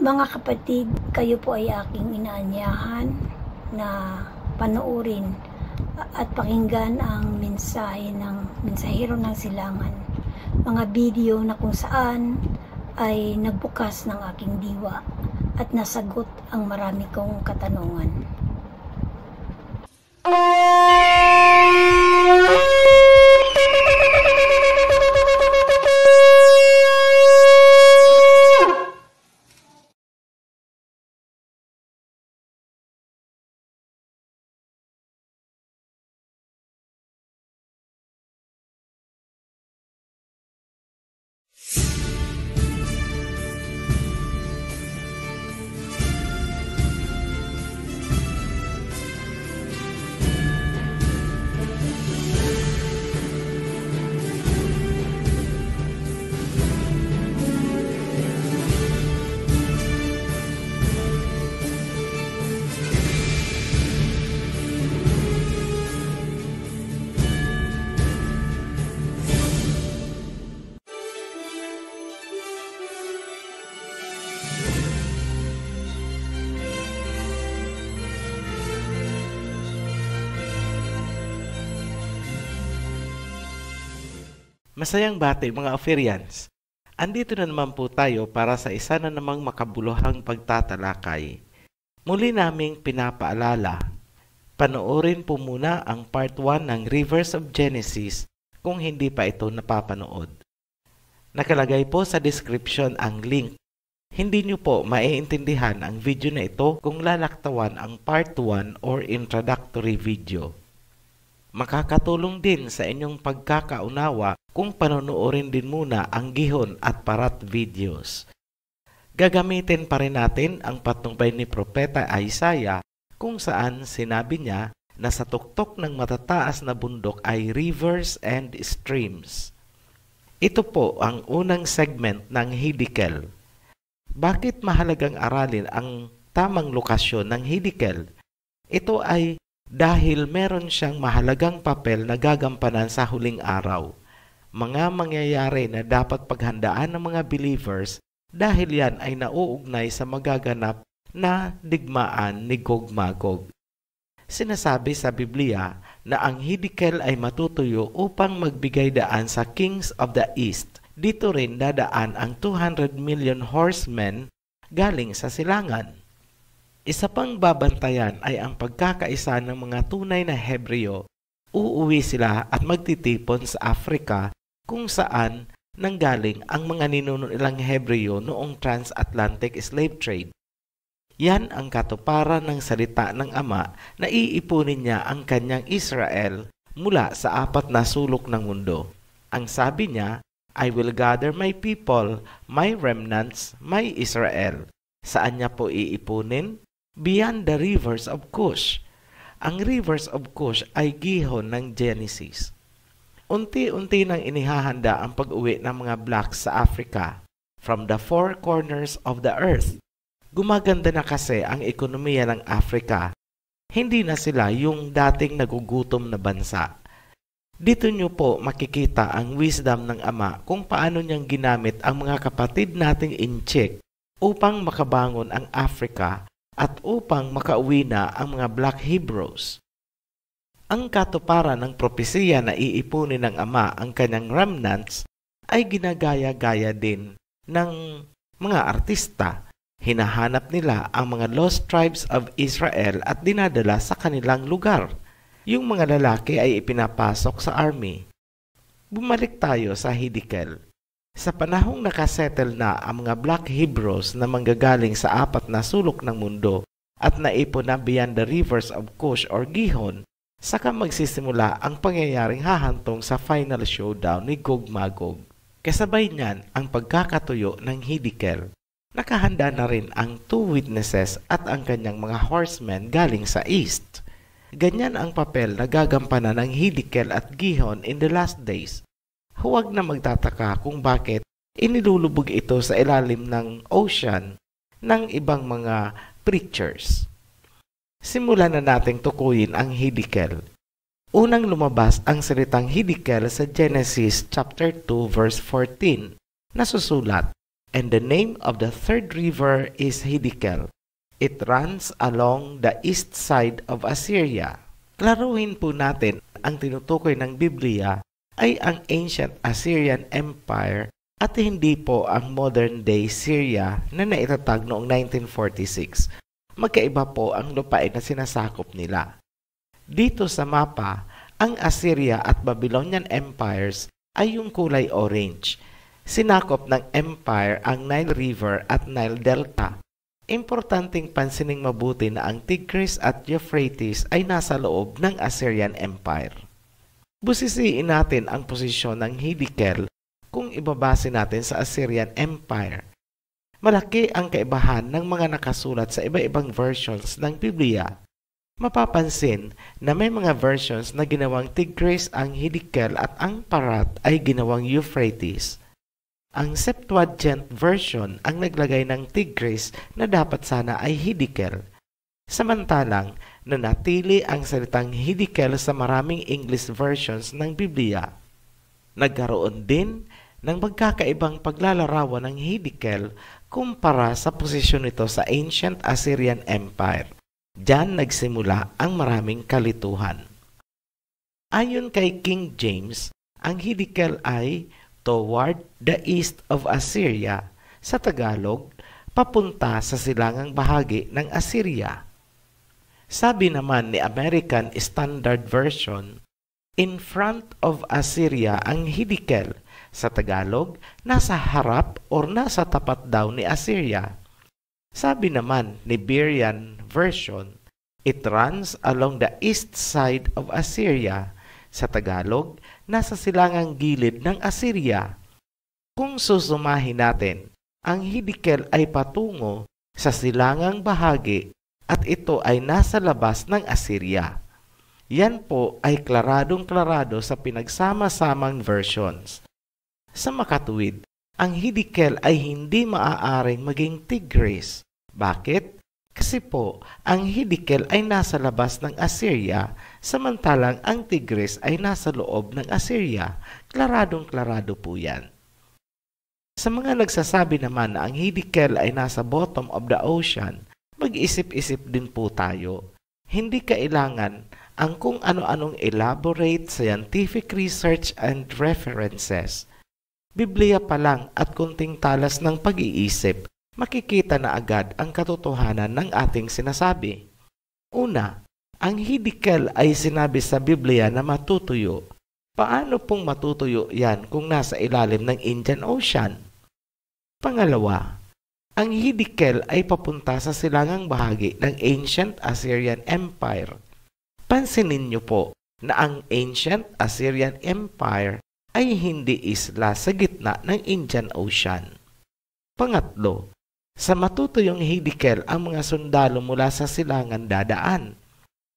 Mga kapatid, kayo po ay aking inaanyahan na panoorin at pakinggan ang mensahe ng mensahero ng silangan. Mga video na kung saan ay nagbukas ng aking diwa at nasagot ang marami kong katanungan. Masayang bati mga Ophirians. Andito na naman po tayo para sa isa na namang makabuluhang pagtatalakay. Muli naming pinapaalala, panoorin po muna ang part 1 ng Rivers of Genesis kung hindi pa ito napapanood. Nakalagay po sa description ang link. Hindi nyo po maiintindihan ang video na ito kung lalaktawan ang part 1 or introductory video. Makakatulong din sa inyong pagkakaunawa kung panonoorin din muna ang gihon at parat videos. Gagamitin pa rin natin ang patnubay ni Propeta Isaiah kung saan sinabi niya na sa tuktok ng matataas na bundok ay rivers and streams. Ito po ang unang segment ng Hiddekel. Bakit mahalagang aralin ang tamang lokasyon ng Hiddekel? Ito ay dahil meron siyang mahalagang papel na gagampanan sa huling araw. Mga mangyayari na dapat paghandaan ng mga believers dahil yan ay nauugnay sa magaganap na digmaan ni Gog-Magog. Sinasabi sa Biblia na ang Hiddekel ay matutuyo upang magbigay daan sa Kings of the East. Dito rin dadaan ang 200 million horsemen galing sa silangan. Isa pang babantayan ay ang pagkakaisa ng mga tunay na Hebreo. Uuwi sila at magtitipon sa Afrika kung saan nanggaling ang mga ninuno nilang Hebreo noong transatlantic slave trade. Yan ang katuparan ng salita ng Ama na iipunin niya ang kanyang Israel mula sa 4 na sulok ng mundo. Ang sabi niya, I will gather my people, my remnants, my Israel. Saan niya po iipunin? Beyond the rivers of Cush. Ang rivers of Cush ay gihon ng Genesis. Unti-unti nang inihahanda ang pag-uwi ng mga blacks sa Africa from the four corners of the earth. Gumaganda na kasi ang ekonomiya ng Africa. Hindi na sila yung dating nagugutom na bansa. Dito nyo po makikita ang wisdom ng Ama kung paano niyang ginamit ang mga kapatid nating Inchik upang makabangon ang Africa at upang makauwi na ang mga Black Hebrews. Ang katuparan ng propesiya na iipunin ng Ama ang kanyang remnants ay ginagaya-gaya din ng mga artista. Hinahanap nila ang mga lost tribes of Israel at dinadala sa kanilang lugar. Yung mga lalaki ay ipinapasok sa army. Bumalik tayo sa Hiddekel. Sa panahong nakasettle na ang mga Black Hebrews na manggagaling sa 4 na sulok ng mundo at naipon na beyond the rivers of Cush or Gihon, saka magsisimula ang pangyayaring hahantong sa final showdown ni Gog-Magog. Kasabay niyan ang pagkakatuyo ng Hiddekel. Nakahanda na rin ang 2 witnesses at ang kanyang mga horsemen galing sa east. Ganyan ang papel na gagampanan ng Hiddekel at Gihon in the last days. Huwag na magtataka kung bakit inilulubog ito sa ilalim ng ocean ng ibang mga preachers. Simulan na nating tukuyin ang Hiddekel. Unang lumabas ang salitang Hiddekel sa Genesis chapter 2 verse 14 na susulat, And the name of the third river is Hiddekel. It runs along the east side of Assyria. Klaruhin po natin, ang tinutukoy ng Biblia ay ang ancient Assyrian Empire at hindi po ang modern-day Syria na naitatag noong 1946. Magkaiba po ang lupain na sinasakop nila. Dito sa mapa, ang Assyria at Babylonian empires ay yung kulay orange. Sinakop ng empire ang Nile River at Nile Delta. Importanteng pansining mabuti na ang Tigris at Euphrates ay nasa loob ng Assyrian Empire. Busisiin natin ang posisyon ng Hiddekel kung ibabase natin sa Assyrian Empire. Malaki ang kaibahan ng mga nakasulat sa iba-ibang versions ng Biblia. Mapapansin na may mga versions na ginawang Tigris ang Hiddekel at ang Parat ay ginawang Euphrates. Ang Septuagint version ang naglagay ng Tigris na dapat sana ay Hiddekel. Samantalang, nanatili ang salitang Hiddekel sa maraming English versions ng Biblia. Nagkaroon din ng magkakaibang paglalarawan ng Hiddekel kumpara sa posisyon nito sa ancient Assyrian Empire. Diyan nagsimula ang maraming kalituhan. Ayon kay King James, ang Hiddekel ay toward the east of Assyria, sa Tagalog, papunta sa silangang bahagi ng Assyria. Sabi naman ni American Standard Version, in front of Assyria ang Hiddekel, sa Tagalog, nasa harap o nasa tapat daw ni Assyria. Sabi naman ni Berean Version, it runs along the east side of Assyria, sa Tagalog, nasa silangang gilid ng Assyria. Kung susumahin natin, ang Hiddekel ay patungo sa silangang bahagi at ito ay nasa labas ng Assyria. Yan po ay klaradong-klarado sa pinagsama-samang versions. Sa makatuwid, ang Hiddekel ay hindi maaaring maging Tigris. Bakit? Kasi po, ang Hiddekel ay nasa labas ng Assyria, samantalang ang Tigris ay nasa loob ng Assyria. Klaradong-klarado po yan. Sa mga nagsasabi naman na ang Hiddekel ay nasa bottom of the ocean, mag-isip-isip din po tayo. Hindi kailangan ang kung ano-anong elaborate scientific research and references. Biblia pa lang at kunting talas ng pag-iisip, makikita na agad ang katotohanan ng ating sinasabi. Una, ang Hiddekel ay sinabi sa Biblia na matutuyo. Paano pong matutuyo yan kung nasa ilalim ng Indian Ocean? Pangalawa, ang Hiddekel ay papunta sa silangang bahagi ng ancient Assyrian Empire. Pansinin niyo po na ang ancient Assyrian Empire ay hindi isla sa gitna ng Indian Ocean. Pangatlo, sa matutuyong Hiddekel ang mga sundalo mula sa silangan dadaan.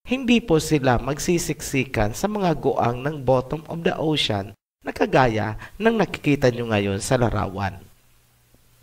Hindi po sila magsisiksikan sa mga goang ng bottom of the ocean na kagaya ng nakikita nyo ngayon sa larawan.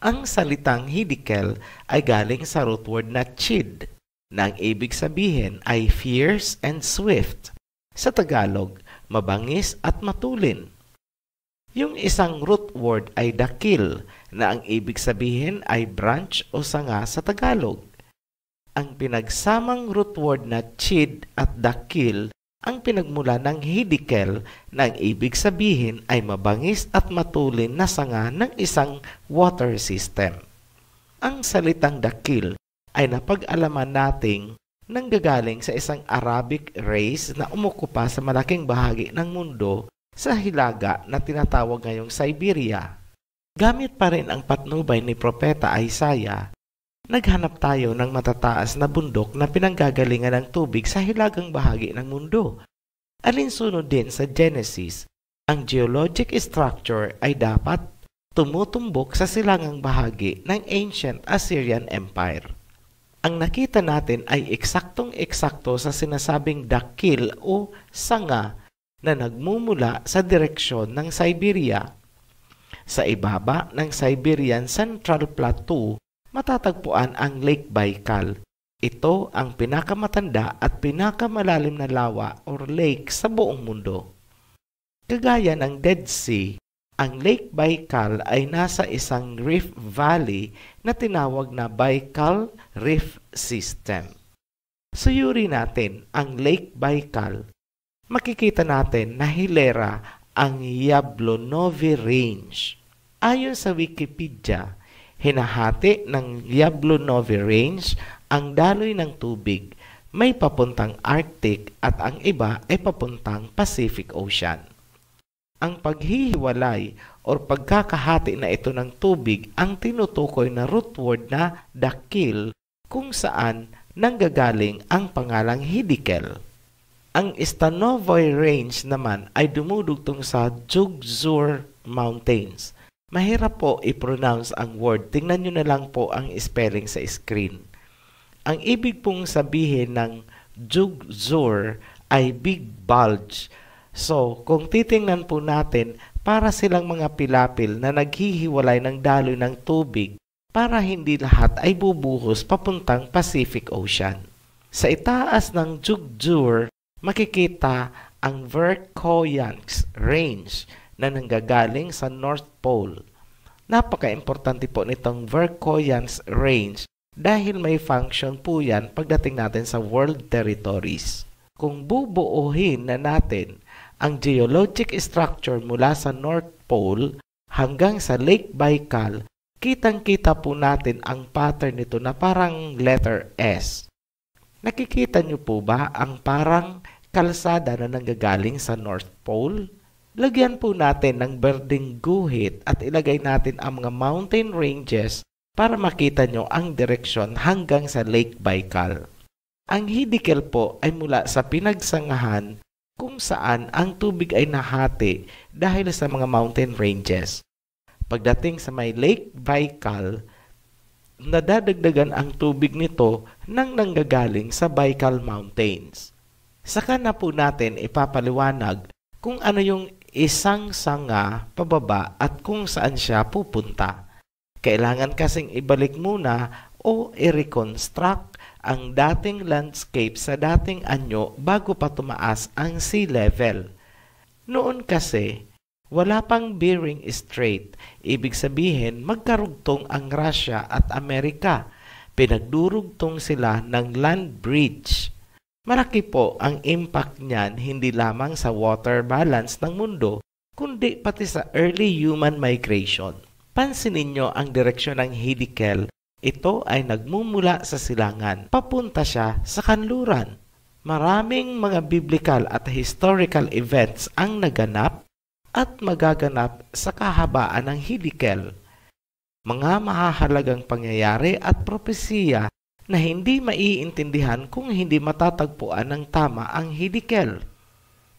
Ang salitang Hiddekel ay galing sa root word na chid, na ang ibig sabihin ay fierce and swift. Sa Tagalog, mabangis at matulin. Yung isang root word ay dakil, na ang ibig sabihin ay branch o sanga sa Tagalog. Ang pinagsamang root word na chid at dakil ang pinagmula ng Hiddekel na ang ibig sabihin ay mabangis at matulin na sanga ng isang water system. Ang salitang dakil ay napag-alaman nating nanggagaling sa isang Arabic race na umukupa sa malaking bahagi ng mundo sa hilaga na tinatawag ngayong Siberia. Gamit pa rin ang patnubay ni Propeta Isaiah, naghanap tayo ng matataas na bundok na pinanggagalingan ng tubig sa hilagang bahagi ng mundo. Alinsunod din sa Genesis, ang geologic structure ay dapat tumutumbok sa silangang bahagi ng ancient Assyrian Empire. Ang nakita natin ay eksaktong-eksakto sa sinasabing dakil o sanga na nagmumula sa direksyon ng Siberia. Sa ibaba ng Siberian Central Plateau, matatagpuan ang Lake Baikal. Ito ang pinakamatanda at pinakamalalim na lawa or lake sa buong mundo. Kagaya ng Dead Sea, Ang Lake Baikal ay nasa isang rift valley na tinawag na Baikal Rift System. Suyuri natin ang Lake Baikal. Makikita natin na hilera ang Yablunovy Range. Ayon sa Wikipedia, hinahati ng Yablunovy Range ang daloy ng tubig. May papuntang Arctic at ang iba ay papuntang Pacific Ocean. Ang paghihiwalay o pagkakahati na ito ng tubig ang tinutukoy na root word na Dakil kung saan nanggagaling ang pangalang Hiddekel. Ang Stanovoy Range naman ay dumudugtong sa Dzugdzur Mountains. Mahirap po i-pronounce ang word. Tingnan nyo na lang po ang spelling sa screen. Ang ibig pong sabihin ng Dzugdzur ay big bulge. So, kung titingnan po natin, para silang mga pilapil na naghihiwalay ng daloy ng tubig para hindi lahat ay bubuhos papuntang Pacific Ocean. Sa itaas ng Dzugdzur, makikita ang Verkhoyansk Range na nanggagaling sa North Pole. Napaka-importante po nitong Verkhoyansk Range dahil may function po yan pagdating natin sa world territories. Kung bubuuhin na natin ang geologic structure mula sa North Pole hanggang sa Lake Baikal, kitang-kita po natin ang pattern nito na parang letter S. Nakikita niyo po ba ang parang kalsada na nanggagaling sa North Pole? Lagyan po natin ng berdeng guhit at ilagay natin ang mga mountain ranges para makita nyo ang direksyon hanggang sa Lake Baikal. Ang Hiddekel po ay mula sa pinagsangahan kung saan ang tubig ay nahati dahil sa mga mountain ranges. Pagdating sa may Lake Baikal, nadadagdagan ang tubig nito nang nanggagaling sa Baikal Mountains. Saka na po natin ipapaliwanag kung ano yung isang sanga pababa at kung saan siya pupunta. Kailangan kasing ibalik muna o i-reconstruct ang dating landscape sa dating anyo bago pa tumaas ang sea level. Noon kasi, wala pang Bering Strait. Ibig sabihin, magkarugtong ang Russia at Amerika. Pinagdurugtong sila ng land bridge. Malaki po ang impact niyan hindi lamang sa water balance ng mundo, kundi pati sa early human migration. Pansinin niyo ang direksyon ng Hiddekel. Ito ay nagmumula sa silangan. Papunta siya sa kanluran. Maraming mga biblical at historical events ang naganap at magaganap sa kahabaan ng Hiddekel. Mga mahahalagang pangyayari at propesiya na hindi maiintindihan kung hindi matatagpuan ng tama ang Hiddekel.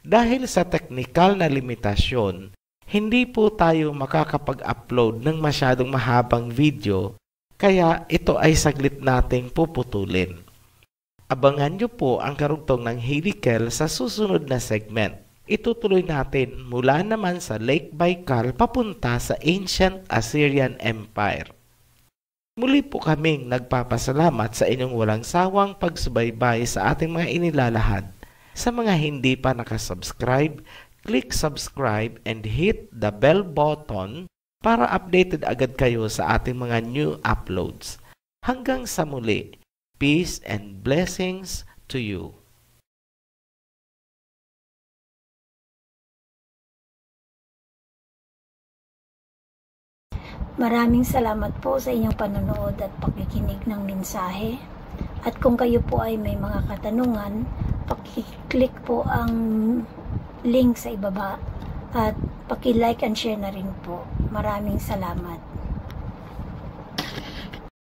Dahil sa teknikal na limitasyon, hindi po tayo makakapag-upload ng masyadong mahabang video. Kaya ito ay saglit nating puputulin. Abangan nyo po ang karugtong ng Hiddekel sa susunod na segment. Itutuloy natin mula naman sa Lake Baikal papunta sa Ancient Assyrian Empire. Muli po kaming nagpapasalamat sa inyong walang sawang pagsubaybay sa ating mga inilalahad. Sa mga hindi pa nakasubscribe, click subscribe and hit the bell button para updated agad kayo sa ating mga new uploads. Hanggang sa muli, peace and blessings to you. Maraming salamat po sa inyong panonood at pakikinig ng mensahe. At kung kayo po ay may mga katanungan, paki-click po ang link sa ibaba at paki-like and share na rin po. Maraming salamat.